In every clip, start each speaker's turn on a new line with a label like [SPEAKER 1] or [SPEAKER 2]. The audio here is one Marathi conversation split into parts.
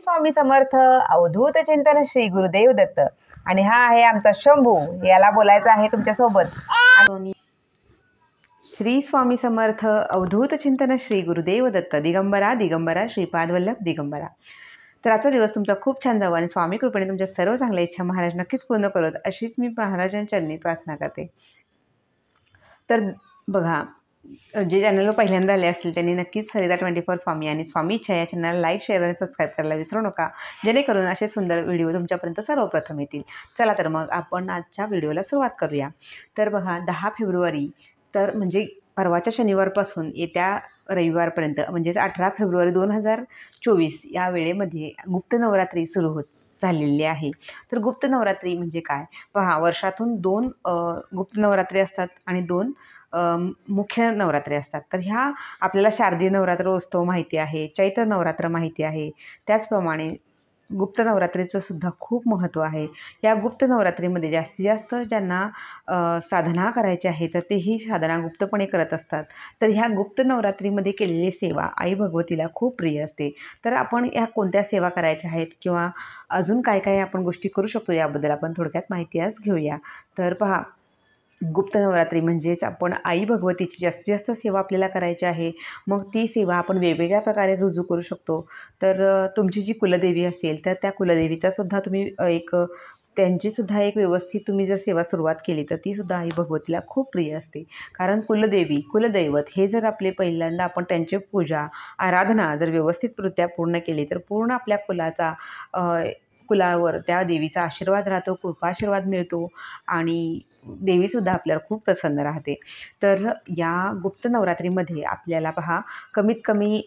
[SPEAKER 1] स्वामी समर्थ. अवधूत चिंतन श्री गुरुदेव दत्त. आणि हा आहे आमचा शंभू. याला बोलायचं आहे तुमच्यासोबत. श्री स्वामी समर्थ. अवधूत चिंतन श्री गुरुदेव दत्त. दिगंबरा दिगंबरा श्रीपाद वल्लभ दिगंबरा. तर आजचा दिवस तुमचा खूप छान जावा आणि स्वामी कृपेने तुमच्या सर्व चांगल्या इच्छा महाराज नक्कीच पूर्ण करत, अशीच मी महाराजांच्या चरणी प्रार्थना करते. तर बघा, जे चॅनलवर पहिल्यांदा आले असतील त्यांनी नक्कीच सरिता 24 स्वामी आणि स्वामी इच्छा या चॅनलला लाईक, शेअर आणि सबस्क्राईब करायला विसरू नका, जेणेकरून असे सुंदर व्हिडिओ तुमच्यापर्यंत सर्वप्रथम येतील. चला तर मग आपण आजच्या व्हिडिओला सुरुवात करूया. तर बघा, 10 फेब्रुवारी तर म्हणजे परवाच्या शनिवारपासून येत्या रविवारपर्यंत म्हणजेच 18 फेब्रुवारी 2024 या वेळेमध्ये गुप्त नवरात्री सुरू झालेली आहे. तर गुप्त नवरात्री म्हणजे काय? पहा, वर्षातून 2 गुप्त नवरात्री असतात आणि 2 मुख्य नवरात्री असतात. तर ह्या आपल्याला शारदीय नवरात्रोत्सव माहिती आहे, चैत्र नवरात्र माहिती आहे. त्याचप्रमाणे गुप्त नवरात्रीचं सुद्धा खूप महत्त्व आहे. या गुप्त नवरात्रीमध्ये जास्तीत जास्त ज्यांना साधना करायची आहे तर ते ही साधना गुप्तपणे करत असतात. तर ह्या गुप्त नवरात्रीमध्ये केलेली सेवा आई भगवतीला खूप प्रिय असते. तर आपण ह्या कोणत्या सेवा करायच्या आहेत किंवा अजून काय काय आपण गोष्टी करू शकतो याबद्दल आपण थोडक्यात माहिती आज घेऊया. तर पहा, गुप्त नवरात्री म्हणजेच आपण आई भगवतीची जास्तीत जास्त सेवा आपल्याला करायची आहे. मग ती सेवा आपण वेगवेगळ्या प्रकारे रुजू करू शकतो. तर तुमची जी कुलदेवी असेल तर त्या कुलदेवीचासुद्धा तुम्ही त्यांचीसुद्धा एक व्यवस्थित तुम्ही जर सेवा सुरुवात केली तर तीसुद्धा आई भगवतीला खूप प्रिय असते. कारण कुलदेवी, कुलदैवत हे जर आपले पहिल्यांदा आपण त्यांची पूजा, आराधना जर व्यवस्थितरित्या पूर्ण केली तर पूर्ण आपल्या कुलावर त्या देवीचा आशीर्वाद राहतो, कृपाशीर्वाद मिळतो आणि देवीसुद्धा आपल्यावर खूप प्रसन्न राहते. तर या गुप्त नवरात्रीमध्ये आपल्याला पहा, कमीत कमी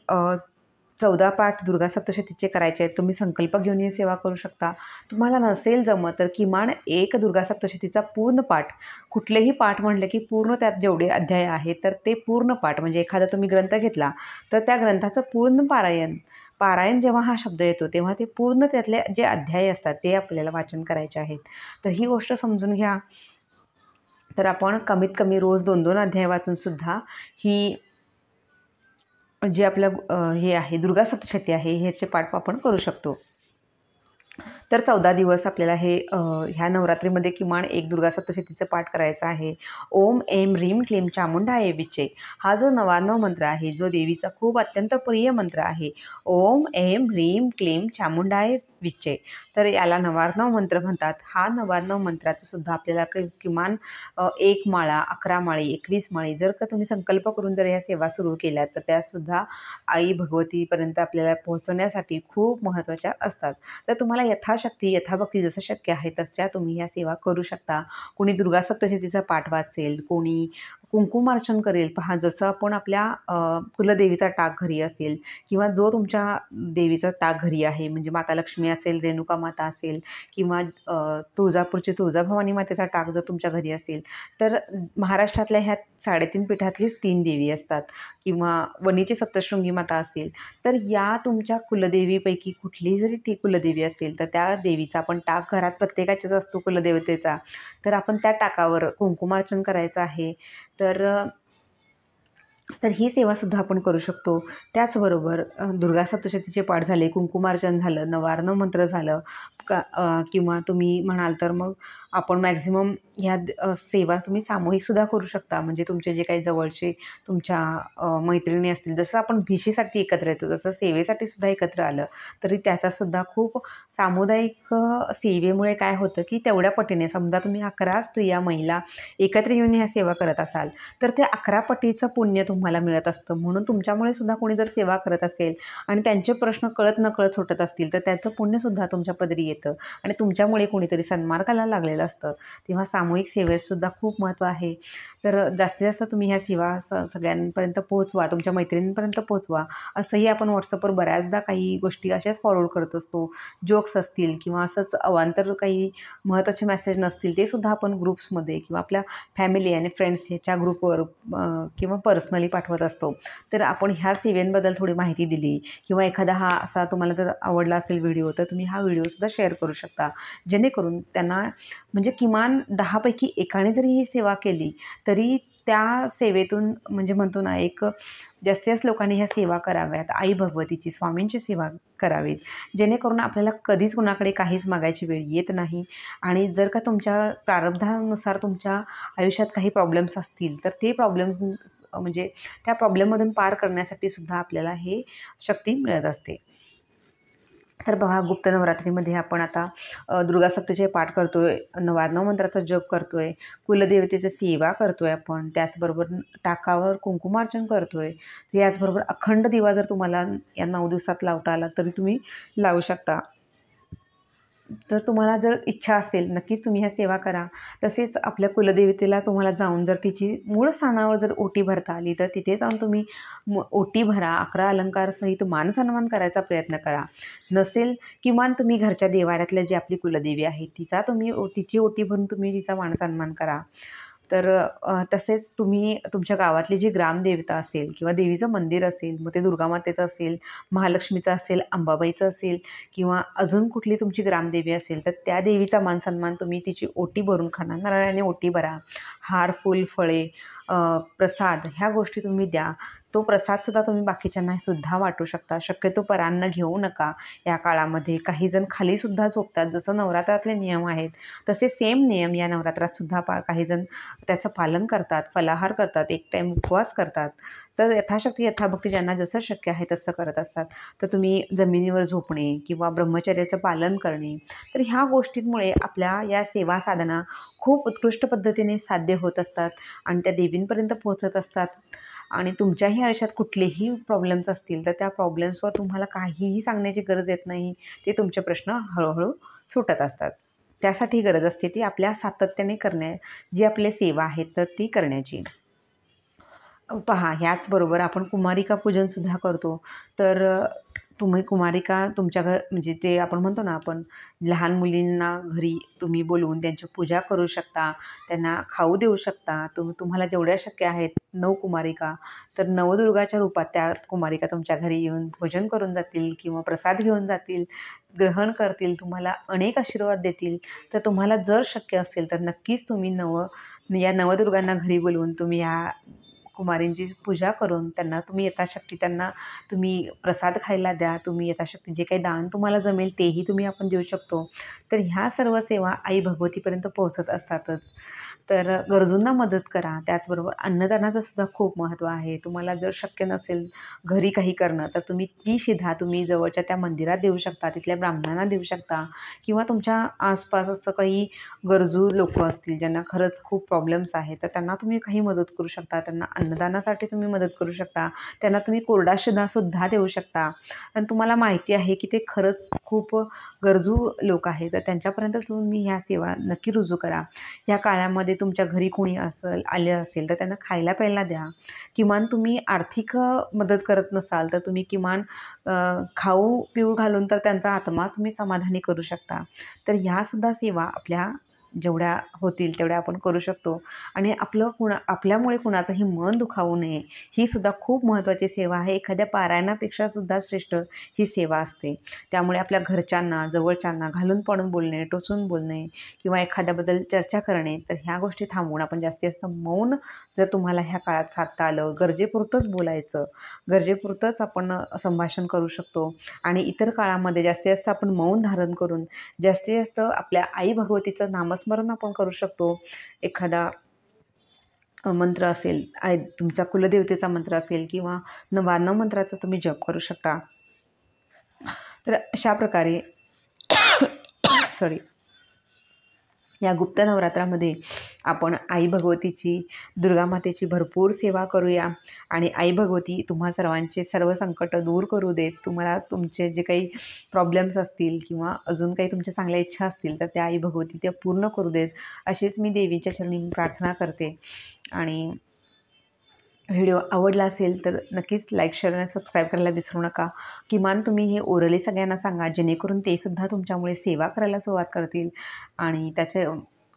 [SPEAKER 1] 14 पाठ दुर्गा सप्तशतीचे करायचे आहेत. तुम्ही संकल्प घेऊन ही सेवा करू शकता. तुम्हाला नसेल जमत तर किमान एक दुर्गा सप्तशतीचा पूर्ण पाठ, कुठलेही पाठ म्हटलं की पूर्ण त्यात जेवढे अध्याय आहेत तर ते पूर्ण पाठ, म्हणजे एखादा तुम्ही ग्रंथ घेतला तर त्या ग्रंथाचं पूर्ण पारायण जेव्हा हा शब्द येतो तेव्हा ते पूर्ण त्यातले जे अध्याय असतात ते आपल्याला वाचन करायचे आहेत. तर ही गोष्ट समजून घ्या. तर आपण कमीत कमी रोज 2-2 अध्याय वाचूनसुद्धा ही जे आपलं हे आहे दुर्गा सप्तशती आहे ह्याचे पाठ आपण करू शकतो. तर 14 दिवस आपल्याला ह्या नवरात्रीमध्ये किमान एक दुर्गा सप्तशतीचं पाठ करायचं आहे. ओम ऐं ह्रीं क्लीं चामुंडाय विचे हा जो 99 मंत्र आहे, जो देवीचा खूप अत्यंत प्रिय मंत्र आहे. ओम ऐं ह्रीं क्लीं चामुंडाय विचे. तर याला 99 मंत्र म्हणतात. हा 99 मंत्राचं सुद्धा आपल्याला किमान 1 माळा, 11 माळी, 21 माळी जर का तुम्ही संकल्प करून जर ह्या सेवा सुरू केल्या तर त्यासुद्धा आई भगवतीपर्यंत आपल्याला पोहोचवण्यासाठी खूप महत्त्वाच्या असतात. तर तुम्हाला यथाशक्ती, यथाभक्ती जसं शक्य आहे तशा तुम्ही ह्या सेवा करू शकता. कोणी दुर्गा सप्तशतीचा पाठ वाचेल, कोणी कुंकुमार्चन करेल. पहा, जसं आपण आपल्या कुलदेवीचा टाक घरी असेल किंवा जो तुमच्या देवीचा टाक घरी आहे, म्हणजे माता लक्ष्मी असेल, रेणुका माता असेल किंवा तुळजापूरची तुळजाभवानी मातेचा टाक जर तुमच्या घरी असेल तर महाराष्ट्रातल्या ह्या 3.5 पीठातलीच 3 देवी असतात किंवा वणीची सप्तशृंगी माता असेल तर या तुमच्या कुलदेवीपैकी कुठलीही जरी ती कुलदेवी असेल तर त्या देवीचा आपण टाक घरात प्रत्येकाचाच असतो कुलदेवतेचा. तर आपण त्या टाकावर कुंकुमार्चन करायचं आहे. तर ही सेवासुद्धा आपण करू शकतो. त्याचबरोबर दुर्गा सप्तशतीचे पाठ झाले, कुंकुमार्चन झालं, नवार्णव मंत्र झालं किंवा तुम्ही म्हणाल तर मग आपण मॅक्झिमम ह्या सेवा तुम्ही सामूहिकसुद्धा करू शकता. म्हणजे तुमचे जे काही जवळचे तुमच्या मैत्रिणी असतील, जसं आपण भिशीसाठी एकत्र येतो तसं सेवेसाठी सुद्धा एकत्र आलं तरी त्याचासुद्धा खूप सामुदायिक सेवेमुळे काय होतं की तेवढ्या पटीने समजा तुम्ही 11 स्त्रिया, महिला एकत्र येऊन ह्या सेवा करत असाल तर ते 11 पटीचं पुण्य तुम्हाला मिळत असतं. म्हणून तुमच्यामुळे सुद्धा कोणी जर सेवा करत असेल आणि त्यांचे प्रश्न कळत नकळत सुटत असतील तर त्याचं पुण्यसुद्धा तुमच्या पदरी येतं आणि तुमच्यामुळे कोणीतरी सन्मार्गाला लागलेलं असतं. तेव्हा सामूहिक सेवेसुद्धा खूप महत्त्व आहे. तर जास्तीत जास्त तुम्ही ह्या सेवा सगळ्यांपर्यंत पोहोचवा, तुमच्या मैत्रिणींपर्यंत पोहोचवा. असंही आपण व्हॉट्सअपवर बऱ्याचदा काही गोष्टी अशाच फॉरवर्ड करत असतो. जोक्स असतील किंवा असंच अवांतर काही महत्त्वाचे मेसेज नसतील ते सुद्धा आपण ग्रुप्समध्ये किंवा आपल्या फॅमिली आणि फ्रेंड्स ह्याच्या ग्रुपवर किंवा पर्सनली पाठवत असतो. तर आपण ह्या सेवेंबद्दल थोडी माहिती दिली किंवा एखादा हा असा तुम्हाला जर आवडला असेल व्हिडिओ तर तुम्ही हा व्हिडिओसुद्धा शेअर करू शकता, जेणेकरून त्यांना म्हणजे किमान 10 पैकी एकाने जरी ही सेवा केली तरी त्या सेवेतून म्हणजे म्हणतो ना, एक जास्तीत जास्त लोकांनी ह्या सेवा कराव्यात, आई भगवतीची, स्वामींची सेवा करावीत, जेणेकरून आपल्याला कधीच कुणाकडे काहीच मागायची वेळ येत नाही. आणि जर का तुमच्या प्रारब्धानुसार तुमच्या आयुष्यात काही प्रॉब्लेम्स असतील, तर ते प्रॉब्लेम्स म्हणजे त्या प्रॉब्लेममधून पार करण्यासाठी सुद्धा आपल्याला हे शक्ती मिळत असते. तर बघा, गुप्त नवरात्रीमध्ये आपण आता दुर्गा सप्तशती पाठ करतोय, 99 मंत्राचा जप करतोय, कुलदेवतेची सेवा करतोय आपण, त्याचबरोबर टाकावर कुंकुमार्चन करतोय. याचबरोबर अखंड दिवा जर तुम्हाला या 9 दिवसात लावता आला तरी तुम्ही लावू शकता. तर तुम्हाला जर इच्छा असेल, नक्कीच तुम्ही ह्या सेवा करा. तसेच आपल्या कुलदेवतेला तुम्हाला जाऊन जर तिची मूळ स्थानावर जर ओटी भरता आली, तर तिथे जाऊन तुम्ही ओटी भरा. 11 अलंकारासहित मानसन्मान करायचा प्रयत्न करा. नसेल, किमान तुम्ही घरच्या देवाऱ्यातल्या जी आपली कुलदेवी आहे तिचा तुम्ही तिची ओटी भरून तुम्ही तिचा मानसन्मान करा. तर तसेच तुम्ही तुमच्या गावातली जी ग्रामदेवता असेल किंवा देवीचं मंदिर असेल, मग ते दुर्गामातेचं असेल, महालक्ष्मीचं असेल, अंबाबाईचं असेल किंवा अजून कुठली तुमची ग्रामदेवी असेल, तर त्या देवीचा मानसन्मान तुम्ही तिची ओटी भरून खणा. नारळाने ओटी भरा. हार, फूल, फळे, प्रसाद ह्या गोष्टी तुम्ही द्या. तो प्रसादसुद्धा तुम्ही बाकीच्यांना सुद्धा वाटू शकता. शक्यतो परान्न घेऊ नका या काळामध्ये. काही जण खालीसुद्धा झोपतात. जसं नवरात्रातले नियम आहेत तसे सेम नियम या नवरात्रातसुद्धा काही जण त्याचं पालन करतात, फलाहार करतात, एक टाईम उपवास करतात. तर यथाशक्ती यथाभक्ती ज्यांना जसं शक्य आहे तसं करत असतात. तर तुम्ही जमिनीवर झोपणे किंवा ब्रह्मचर्याचं पालन करणे, तर ह्या गोष्टींमुळे आपल्या या सेवा साधना खूप उत्कृष्ट पद्धतीने साध्य होत असतात आणि त्या देवींपर्यंत पोहोचत असतात. आणि तुमच्याही आयुष्यात कुठलेही प्रॉब्लेम्स असतील तर त्या प्रॉब्लेम्सवर तुम्हाला काहीही सांगण्याची गरज येत नाही. ते तुमचे प्रश्न हळूहळू सुटत असतात. त्यासाठी गरज असते ती आपल्या सातत्याने जी आपली सेवा आहे तर ती करण्याची. पहा, ह्याचबरोबर आपण कुमारिका पूजनसुद्धा करतो. तर तुम्ही कुमारिका तुमच्या म्हणजे ते आपण म्हणतो ना, आपण लहान मुलींना घरी तुम्ही बोलवून त्यांची पूजा करू शकता, त्यांना खाऊ देऊ शकता. तुम्हाला जेवढ्या शक्य आहेत 9 कुमारिका, तर नवदुर्गाच्या रूपात त्या कुमारिका तुमच्या घरी येऊन भोजन करून जातील किंवा प्रसाद घेऊन जातील, ग्रहण करतील, तुम्हाला अनेक आशीर्वाद देतील. तर तुम्हाला जर शक्य असेल तर नक्कीच तुम्ही या नवदुर्गांना घरी बोलवून तुम्ही या कुमारींची पूजा करून त्यांना तुम्ही यथाशक्ती त्यांना तुम्ही प्रसाद खायला द्या. तुम्ही यथाशक्ती जे काही दान तुम्हाला जमेल तेही तुम्ही आपण देऊ शकतो. तर ह्या सर्व सेवा आई भगवतीपर्यंत पोहोचत असतातच. तर गरजूंना मदत करा. त्याचबरोबर अन्नदानाचं सुद्धा खूप महत्त्व आहे. तुम्हाला जर शक्य नसेल घरी काही करणं, तर तुम्ही ती शिधा तुम्ही जवळच्या त्या मंदिरात देऊ शकता, तिथल्या ब्राह्मणांना देऊ शकता किंवा तुमच्या आसपास असं काही गरजू लोकं असतील ज्यांना खरंच खूप प्रॉब्लेम्स आहेत, तर त्यांना तुम्ही काही मदत करू शकता. त्यांना अन्नदानासाठी तुम्ही मदत करू शकता. त्यांना तुम्ही कोरडा शिधासुद्धा देऊ शकता. आणि तुम्हाला माहिती आहे की ते खरंच खूप गरजू लोक आहेत, तर त्यांच्यापर्यंत तुम्ही ह्या सेवा नक्की रुजू करा. या काळामध्ये तुमच्या घरी कोणी आलं असेल तर त्यांना खायला प्यायला द्या. किमान तुम्ही आर्थिक मदत करत नसाल तर तुम्ही किमान खाऊ पिऊ घालून तर त्यांचा आत्मा तुम्ही समाधानी करू शकता. तर ह्यासुद्धा सेवा आपल्या जेवढ्या होतील तेवढ्या आपण करू शकतो. आणि आपल्यामुळे कुणाचंही मन दुखावू नये, ही सुद्धा खूप महत्त्वाची सेवा आहे. एखाद्या पारायणापेक्षा सुद्धा श्रेष्ठ ही सेवा असते. त्यामुळे आपल्या घरच्यांना, जवळच्यांना घालून पाडून बोलणे, टोचून बोलणे किंवा एखाद्याबद्दल चर्चा करणे, तर ह्या गोष्टी थांबवून आपण जास्तीत जास्त मौन जर तुम्हाला ह्या काळात साधता आलं, गरजेपुरतंच बोलायचं, गरजेपुरतंच आपण संभाषण करू शकतो. आणि इतर काळामध्ये जास्तीत जास्त आपण मौन धारण करून जास्तीत जास्त आपल्या आई भगवतीचं नामस्मरण आपण करू शकतो. एखादा मंत्र असेल, तुमच्या कुलदेवतेचा मंत्र असेल किंवा 99 मंत्राचा तुम्ही जप करू शकता. तर अशा प्रकारे सॉरी, या गुप्त नवरात्रामध्ये आपण आई भगवतीची, दुर्गामातेची भरपूर सेवा करूया आणि आई भगवती तुम्हा सर्वांचे सर्व संकट दूर करू देत. तुम्हाला तुमचे जे काही प्रॉब्लेम्स असतील किंवा अजून काही तुमच्या चांगल्या इच्छा असतील तर त्या आई भगवती त्या पूर्ण करू देत, अशीच मी देवीच्या चरणी प्रार्थना करते. आणि व्हिडिओ आवडला असेल तर नक्कीच लाईक, शेअर आणि सबस्क्राईब करायला विसरू नका. किमान तुम्ही हे ओरली सगळ्यांना सांगा, जेणेकरून ते सुद्धा तुमच्यामुळे सेवा करायला सुरुवात करतील आणि त्याचे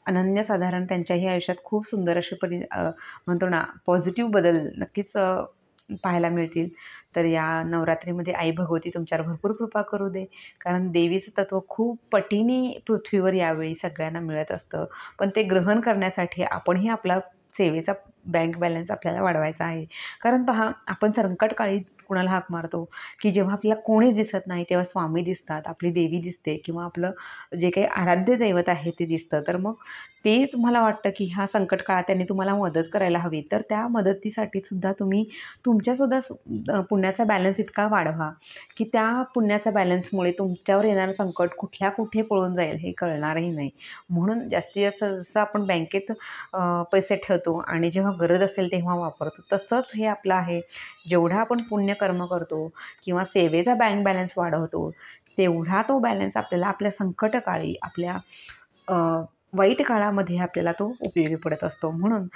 [SPEAKER 1] अनन्यसाधारण त्यांच्याही आयुष्यात खूप सुंदर असे म्हणतो ना, पॉझिटिव्ह बदल नक्कीच पाहायला मिळतील. तर या नवरात्रीमध्ये आई भगवती तुमच्यावर भरपूर कृपा करू दे. कारण देवीचं तत्त्व खूप पटीने पृथ्वीवर यावेळी सगळ्यांना मिळत असतं. पण ते ग्रहण करण्यासाठी आपणही आपला सेवेचा बँक बॅलन्स आपल्याला वाढवायचा आहे. कारण पहा, आपण संकटकाळी कुणाला हाक मारतो, की जेव्हा आपल्याला कोणीच दिसत नाही तेव्हा स्वामी दिसतात, आपली देवी दिसते किंवा आपलं जे काही आराध्य दैवत आहे ते दिसतं. तर मग तेच मला वाटतं, की ह्या संकट काळात त्यांनी तुम्हाला मदत करायला हवी. तर त्या मदतीसाठी सुद्धा तुम्ही तुमच्यासुद्धा पुण्याचा बॅलन्स इतका वाढवा, की त्या पुण्याच्या बॅलन्समुळे तुमच्यावर येणारं संकट कुठल्या कुठे पळून जाईल हे कळणारही नाही. म्हणून जास्तीत जास्त जसं आपण बँकेत पैसे ठेवतो आणि जेव्हा गरज असेल तेव्हा वापरतो, तसंच हे आपलं आहे. जेवढा आपण पुण्यकर्म करतो किंवा सेवेचा बँक बॅलन्स वाढवतो, तेवढा तो बॅलन्स आपल्याला आपल्या संकटकाळी, आपल्या अ, वाईट काळामध्ये आपल्याला तो उपयोगी पडत असतो. म्हणून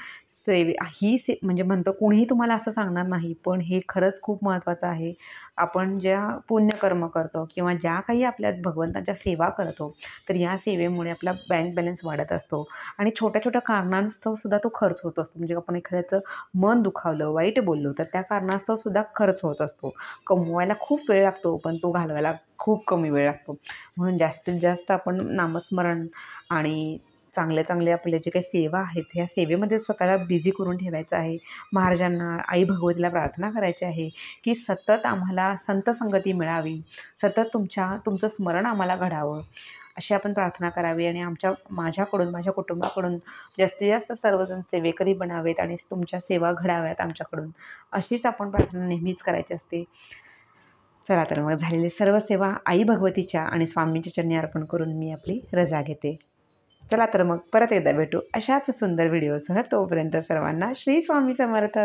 [SPEAKER 1] म्हणजे म्हणतो कोणीही तुम्हाला असं सांगणार नाही, पण हे खरंच खूप महत्त्वाचं आहे. आपण ज्या पुण्यकर्म करतो किंवा ज्या काही आपल्या भगवंताच्या सेवा करतो, तर या सेवेमुळे आपला बँक बॅलन्स वाढत असतो आणि छोट्या-छोट्या कारणास्तव सुद्धा तो खर्च होत असतो. म्हणजे आपण एखाद्याचं मन दुखावलं, वाईट बोललो, तर त्या कारणास्तव सुद्धा खर्च होत असतो. कमवायला खूप वेळ लागतो, पण तो घालवायला खूप कमी वेळ लागतो. म्हणून जास्तीत जास्त आपण नामस्मरण आणि चांगले-चांगले आपले जे काही सेवा आहेत, ह्या सेवेमध्ये स्वतःला बिझी करून ठेवायचं आहे. महाराजांना, आई भगवतीला प्रार्थना करायची आहे, की सतत आम्हाला संत संगती मिळावी, सतत तुमचं स्मरण आम्हाला घडावं, अशी आपण प्रार्थना करावी आणि माझ्याकडून, माझ्या कुटुंबाकडून जास्तीत जास्त सर्वजण सेवेकरी बनावेत आणि तुमच्या सेवा घडाव्यात आमच्याकडून, अशीच आपण प्रार्थना नेहमीच करायची असते. चला तर मग झालेली सर्व सेवा आई भगवतीच्या आणि स्वामींच्या चरणी अर्पण करून मी आपली रजा घेते. चला तर मग परत एकदा भेटू अशाच सुंदर व्हिडिओसह. तोपर्यंत सर्वांना श्री स्वामी समर्थ.